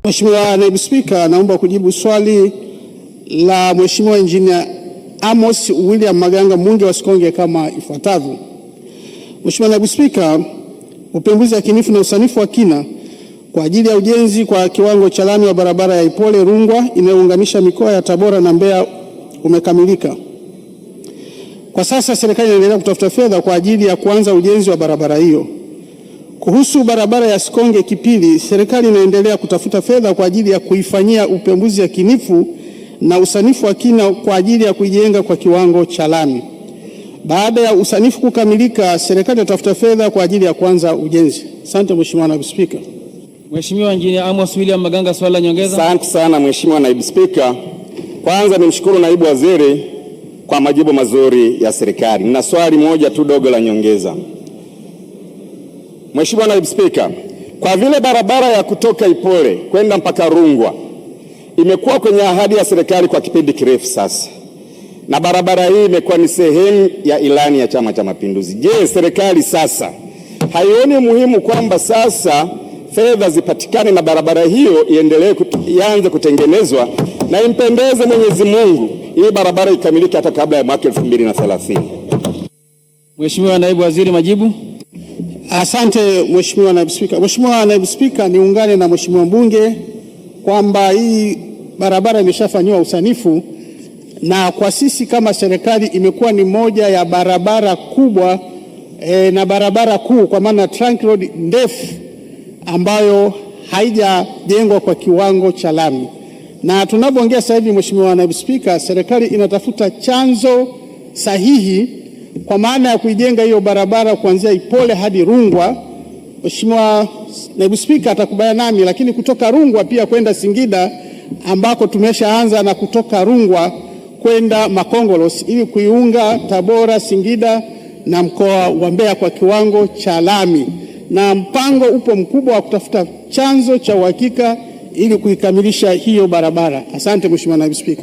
Mheshimiwa Naibu Spika, naomba kujibu swali la Mheshimiwa Engineer Amos William Maganga, mbunge wa Sikonge, kama ifuatavyo. Mheshimiwa Naibu Spika, upembuzi yakinifu na usanifu wa kina kwa ajili ya ujenzi kwa kiwango cha lami wa barabara ya Ipole Rungwa inayounganisha mikoa ya Tabora na Mbeya umekamilika. Kwa sasa serikali inaendelea kutafuta fedha kwa ajili ya kuanza ujenzi wa barabara hiyo. Kuhusu barabara ya Sikonge Kipili, serikali inaendelea kutafuta fedha kwa ajili ya kuifanyia upembuzi yakinifu na usanifu wa kina kwa ajili ya kuijenga kwa kiwango cha lami. Baada ya usanifu kukamilika, serikali itatafuta fedha kwa ajili ya kuanza ujenzi. Asante Mheshimiwa Naibu Spika. Mheshimiwa Engineer Amos William Maganga, swali la nyongeza. Asante sana Mheshimiwa Naibu Spika. Kwanza nimshukuru Naibu Waziri kwa majibu mazuri ya serikali. Nina swali moja tu dogo la nyongeza. Mheshimiwa Naibu Spika, kwa vile barabara ya kutoka Ipole kwenda mpaka Rungwa imekuwa kwenye ahadi ya serikali kwa kipindi kirefu sasa, na barabara hii imekuwa ni sehemu ya ilani ya Chama cha Mapinduzi, je, serikali sasa haioni muhimu kwamba sasa fedha zipatikane na barabara hiyo ianze kutengenezwa na impendeze Mwenyezi Mungu ili barabara ikamilike hata kabla ya mwaka 2030? Mheshimiwa Naibu Waziri, majibu. Asante Mheshimiwa Naibu Spika. Mheshimiwa Naibu Spika, niungane na Mheshimiwa mbunge kwamba hii barabara imeshafanywa usanifu, na kwa sisi kama serikali imekuwa ni moja ya barabara kubwa na barabara kuu, kwa maana trunk road ndefu ambayo haijajengwa kwa kiwango cha lami. Na tunapoongea sasa hivi, Mheshimiwa Naibu Spika, serikali inatafuta chanzo sahihi kwa maana ya kuijenga hiyo barabara kuanzia Ipole hadi Rungwa. Mheshimiwa Naibu Spika atakubaliana nami, lakini kutoka Rungwa pia kwenda Singida ambako tumeshaanza, na kutoka Rungwa kwenda Makongolos ili kuiunga Tabora, Singida na mkoa wa Mbeya kwa kiwango cha lami. Na mpango upo mkubwa wa kutafuta chanzo cha uhakika ili kuikamilisha hiyo barabara. Asante Mheshimiwa Naibu Spika.